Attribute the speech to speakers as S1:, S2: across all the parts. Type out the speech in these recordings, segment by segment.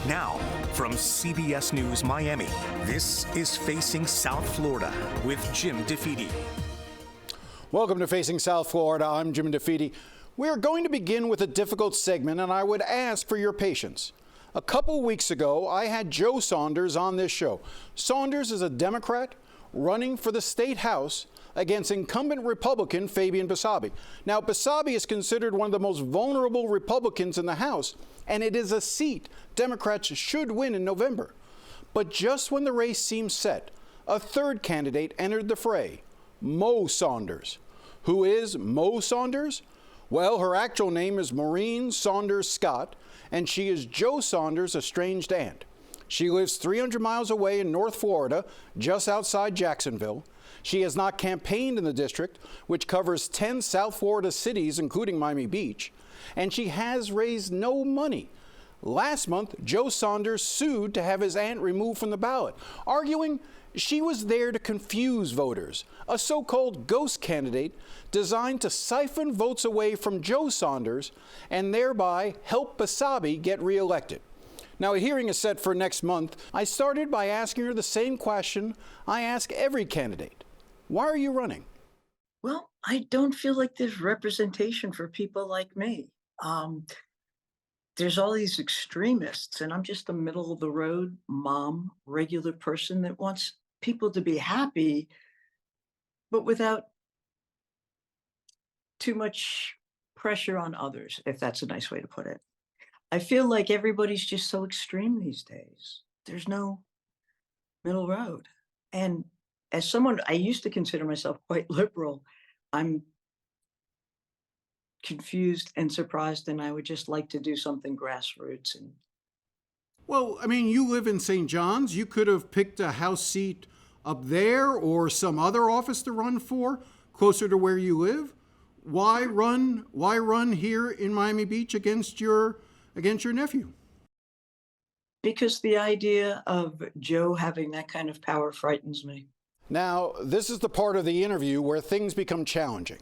S1: Now, from CBS News Miami, this is Facing South Florida with Jim DeFede.
S2: Welcome to Facing South Florida. I'm Jim DeFede. We're going to begin with a difficult segment, and I would ask for your patience. A couple weeks ago, I had Joe Saunders on this show. Saunders is a Democrat running for the state house against incumbent Republican Fabian Basabe. Now, Basabe is considered one of the most vulnerable Republicans in the House, and it is a seat Democrats should win in November. But just when the race seemed set, a third candidate entered the fray, Mo Saunders. Who is Mo Saunders? Well, her actual name is Maureen Saunders Scott, and she is Joe Saunders' estranged aunt. She lives 300 miles away in North Florida, just outside Jacksonville. She has not campaigned in the district, which covers 10 South Florida cities, including Miami Beach, and she has raised no money. Last month, Joe Saunders sued to have his aunt removed from the ballot, arguing she was there to confuse voters, a so-called ghost candidate designed to siphon votes away from Joe Saunders and thereby help Basabe get reelected. Now, a hearing is set for next month. I started by asking her the same question I ask every candidate. Why are you running?
S3: Well, I don't feel like there's representation for people like me. There's all these extremists, and I'm just a middle of the road mom, regular person that wants people to be happy, but without too much pressure on others, if that's a nice way to put it. I feel like everybody's just so extreme these days. There's no middle road. And as someone, I used to consider myself quite liberal. I'm confused and surprised, and I would just like to do something grassroots. And
S2: Well, I mean, you live in St. John's. You could have picked a House seat up there or some other office to run for closer to where you live. Why run here in Miami Beach against your nephew?
S3: because the idea of Joe having that kind of power frightens me.
S2: Now, this is the part of the interview where things become challenging.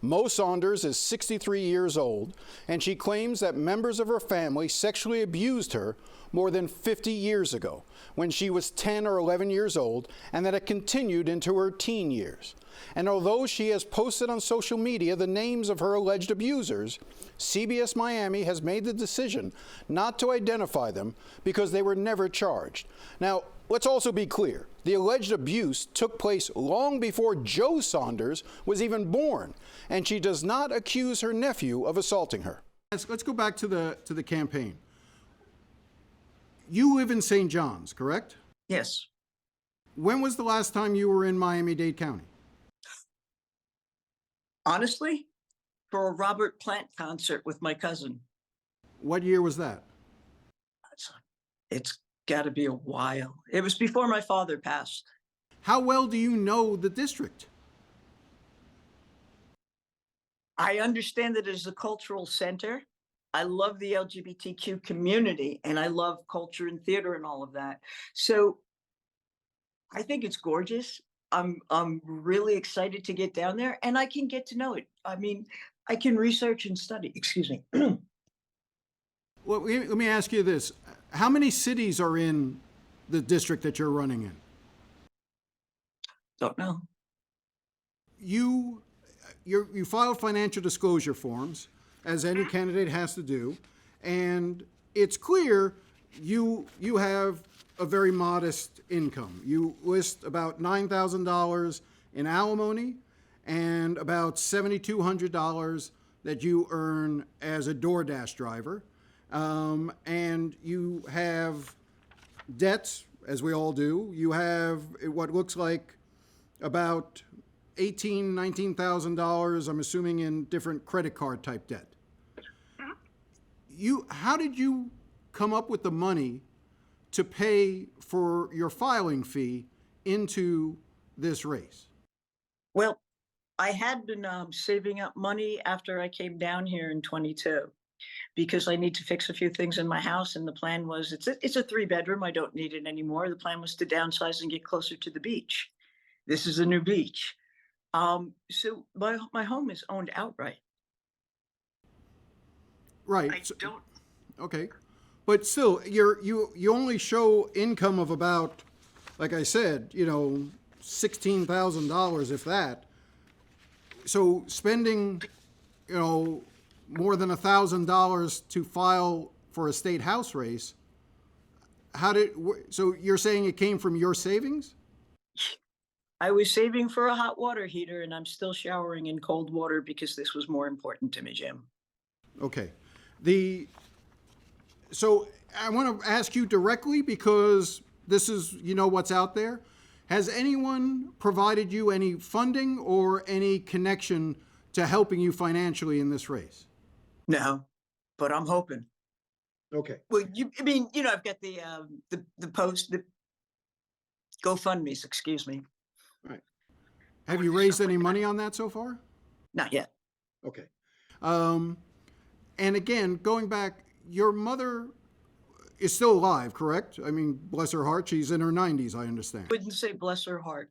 S2: Mo Saunders is 63 years old, and she claims that members of her family sexually abused her more than 50 years ago, when she was 10 or 11 years old, and that it continued into her teen years. And although she has posted on social media the names of her alleged abusers, CBS Miami has made the decision not to identify them because they were never charged. Now, let's also be clear. The alleged abuse took place long before Joe Saunders was even born, and she does not accuse her nephew of assaulting her. Let's go back to the campaign. You live in St. John's, correct?
S3: Yes.
S2: When was the last time you were in Miami-Dade County?
S3: Honestly, for a Robert Plant concert with my cousin.
S2: What year was that?
S3: It's got to be a while. It was before my father passed.
S2: How well do you know the district?
S3: I understand that it is a cultural center. I love the LGBTQ community, and I love culture and theater and all of that. So I think it's gorgeous. I'm really excited to get down there, and I can get to know it. I mean, I can research and study. Excuse me.
S2: Well, let me ask you this. How many cities are in the district that you're running in?
S3: Don't know.
S2: You filed financial disclosure forms, as any candidate has to do, and it's clear you have a very modest income. You list about $9,000 in alimony and about $7,200 that you earn as a DoorDash driver. And you have debts, as we all do. You have what looks like about $19,000, I'm assuming, in different credit card type debt. How did you come up with the money to pay for your filing fee into this race?
S3: Well, I had been saving up money after I came down here in 22 because I need to fix a few things in my house. And the plan was, it's a 3-bedroom. I don't need it anymore. The plan was to downsize and get closer to the beach. This is a new beach. So my home is owned outright.
S2: Right.
S3: I don't.
S2: Okay. But still, you only show income of about, like I said, $16,000, if that. So spending, more than $1,000 to file for a state house race. So you're saying it came from your savings?
S3: I was saving for a hot water heater, and I'm still showering in cold water because this was more important to me, Jim.
S2: Okay. So I want to ask you directly, because this is, what's out there. Has anyone provided you any funding or any connection to helping you financially in this race?
S3: No, but I'm hoping.
S2: Okay.
S3: Well, I've got the post, the GoFundMe's, excuse me.
S2: Right. Have you raised any money on that so far?
S3: Not yet.
S2: Okay. And again, going back, your mother is still alive, correct? I mean, bless her heart, she's in her 90s, I understand.
S3: Wouldn't say bless her heart.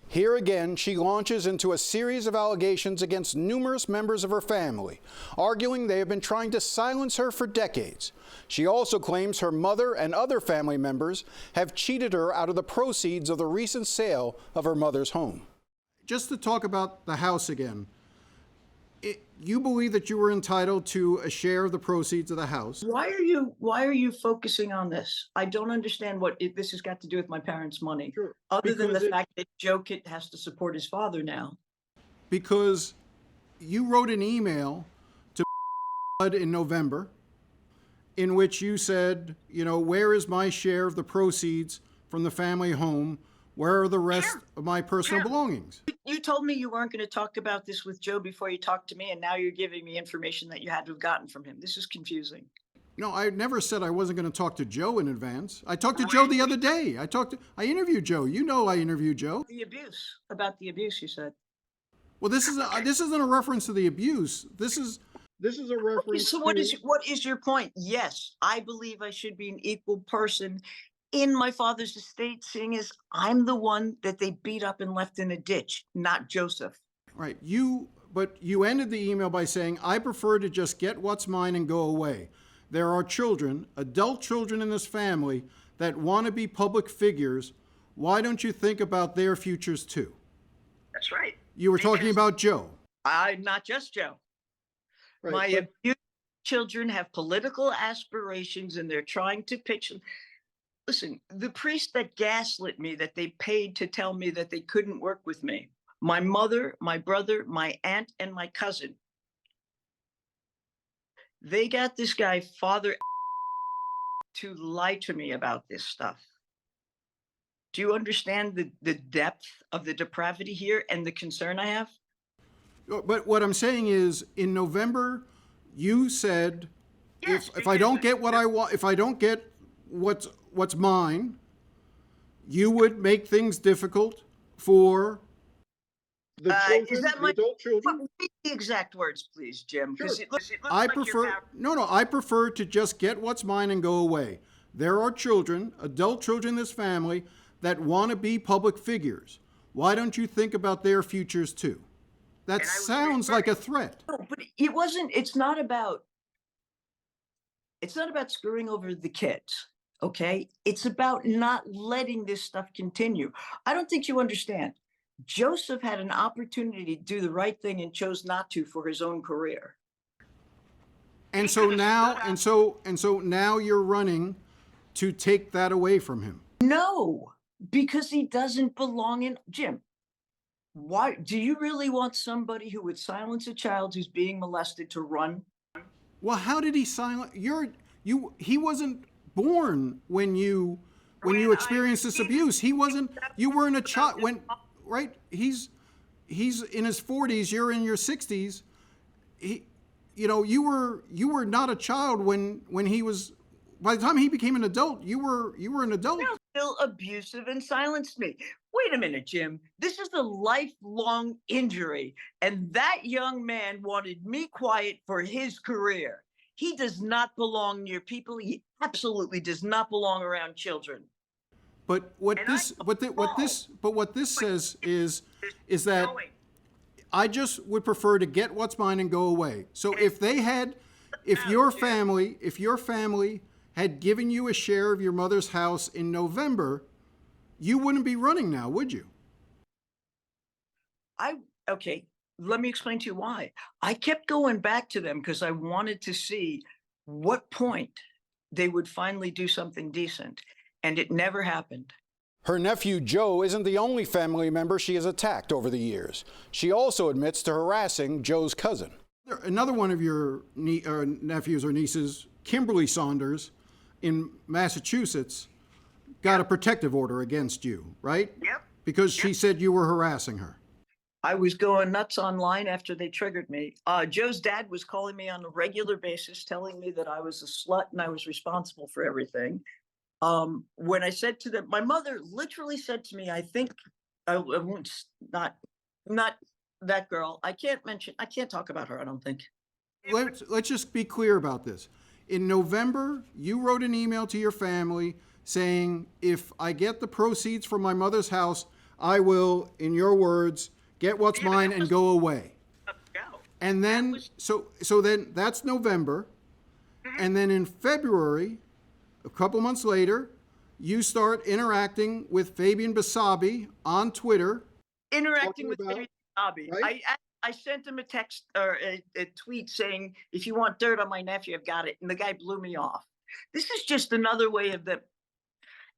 S2: Here again, she launches into a series of allegations against numerous members of her family, arguing they have been trying to silence her for decades. She also claims her mother and other family members have cheated her out of the proceeds of the recent sale of her mother's home. Just to talk about the house again, you believe that you were entitled to a share of the proceeds of the house.
S3: Why are you focusing on this? I don't understand what this has got to do with my parents' money.
S2: Sure.
S3: Other than the fact that Joe Kit has to support his father now.
S2: Because you wrote an email to in November in which you said, where is my share of the proceeds from the family home? Where are the rest of my personal belongings?
S3: You told me you weren't going to talk about this with Joe before you talked to me, and now you're giving me information that you had to have gotten from him. This is confusing.
S2: No, I never said I wasn't going to talk to Joe in advance. I talked to Joe the other day. I interviewed Joe. I interviewed Joe.
S3: About the abuse, you said.
S2: Well, this isn't a reference to the abuse. This is a reference.
S3: So what is your point? Yes, I believe I should be an equal person in my father's estate, seeing as I'm the one that they beat up and left in a ditch, not Joseph.
S2: Right. But you ended the email by saying, I prefer to just get what's mine and go away. There are children, adult children in this family, that want to be public figures. Why don't you think about their futures too?
S3: That's right.
S2: You were talking about Joe.
S3: Not just Joe.
S2: Right,
S3: My abused children have political aspirations, and they're trying to pitch them. Listen, the priest that gaslit me, that they paid to tell me that they couldn't work with me, my mother, my brother, my aunt, and my cousin, they got this guy, Father, to lie to me about this stuff. Do you understand the depth of the depravity here and the concern I have?
S2: But what I'm saying is, in November, you said, if I don't get what I want, if I don't get what's mine, you would make things difficult for the children,
S3: is that
S2: the adult children.
S3: Repeat the exact words, please, Jim.
S2: Sure.
S3: It looks
S2: I
S3: like
S2: prefer I prefer to just get what's mine and go away. There are children, adult children in this family, that want to be public figures. Why don't you think about their futures too? That sounds like a threat.
S3: No, but it wasn't. It's not about screwing over the kids. Okay, it's about not letting this stuff continue. I don't think you understand. Joseph had an opportunity to do the right thing and chose not to for his own career.
S2: And so now you're running to take that away from him.
S3: No, because he doesn't belong in. Jim, why do you really want somebody who would silence a child who's being molested to run?
S2: Well, how did he silence he wasn't born when you experienced this abuse. You weren't a child right? He's in his 40s, you're in your 60s. You were not a child when he was. By the time he became an adult, you were an adult.
S3: Still abusive and silenced me. Wait a minute, Jim. This is a lifelong injury, and that young man wanted me quiet for his career. He does not belong near people. He absolutely does not belong around children.
S2: But what this says is that I just would prefer to get what's mine and go away. So if your family had given you a share of your mother's house in November, you wouldn't be running now, would you?
S3: Okay, let me explain to you why. I kept going back to them because I wanted to see what point they would finally do something decent, and it never happened.
S2: Her nephew Joe isn't the only family member she has attacked over the years. She also admits to harassing Joe's cousin. Another one of your nephews or nieces, Kimberly Saunders, in Massachusetts, got a protective order against you, right?
S3: Yep.
S2: Because she said you were harassing her.
S3: I was going nuts online after they triggered me. Joe's dad was calling me on a regular basis, telling me that I was a slut and I was responsible for everything. When I said to them, my mother literally said to me, I think I won't, not that girl. I can't talk about her, I don't think.
S2: Let's just be clear about this. In November, you wrote an email to your family saying, if I get the proceeds from my mother's house, I will, in your words, get what's mine and go away. And then, so then that's November. And then in February, a couple months later, you start interacting with Fabian Basabe on Twitter.
S3: Interacting with Fabian Basabe. Right? I sent him a text or a tweet saying, if you want dirt on my nephew, I've got it. And the guy blew me off. This is just another way of them.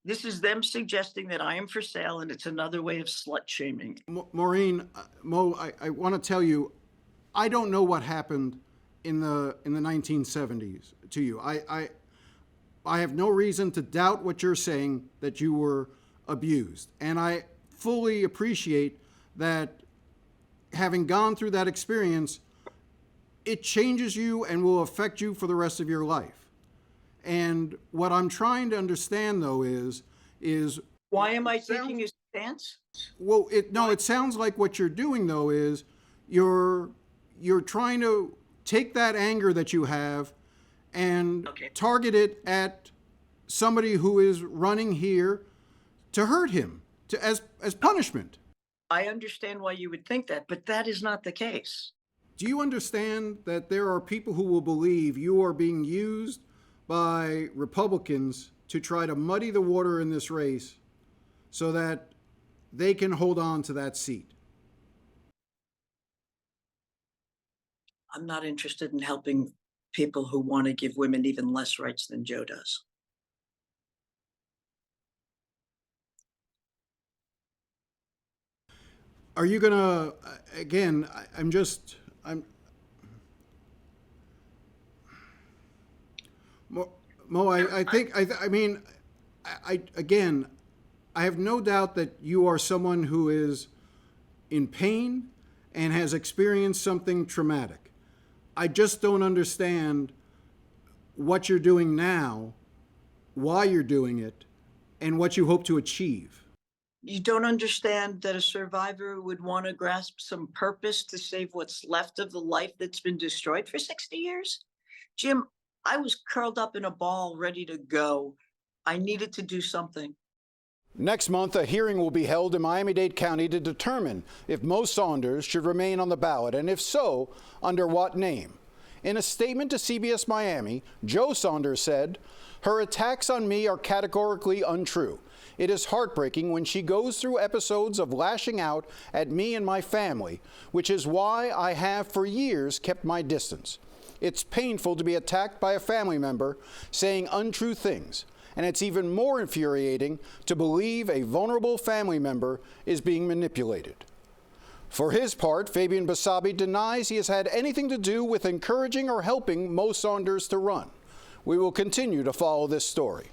S3: This is them suggesting that I am for sale, and it's another way of slut shaming.
S2: Maureen, Mo, I want to tell you, I don't know what happened in the 1970s to you. I have no reason to doubt what you're saying, that you were abused. And I fully appreciate that having gone through that experience, it changes you and will affect you for the rest of your life. And what I'm trying to understand, though, is
S3: why am I taking a stance?
S2: Well, it sounds like what you're doing, though, is you're trying to take that anger that you have and target it at somebody who is running here to hurt him, as punishment.
S3: I understand why you would think that, but that is not the case.
S2: Do you understand that there are people who will believe you are being used by Republicans to try to muddy the water in this race so that they can hold on to that seat?
S3: I'm not interested in helping people who want to give women even less rights than Joe does.
S2: Are you gonna, again, Mo, I have no doubt that you are someone who is in pain and has experienced something traumatic. I just don't understand what you're doing now, why you're doing it, and what you hope to achieve.
S3: You don't understand that a survivor would want to grasp some purpose to save what's left of the life that's been destroyed for 60 years? Jim, I was curled up in a ball, ready to go. I needed to do something.
S2: Next month, a hearing will be held in Miami-Dade County to determine if Mo Saunders should remain on the ballot, and if so, under what name. In a statement to CBS Miami, Joe Saunders said, "Her attacks on me are categorically untrue. It is heartbreaking when she goes through episodes of lashing out at me and my family, which is why I have for years kept my distance. It's painful to be attacked by a family member saying untrue things, and it's even more infuriating to believe a vulnerable family member is being manipulated." For his part, Fabian Basabe denies he has had anything to do with encouraging or helping Mo Saunders to run. We will continue to follow this story.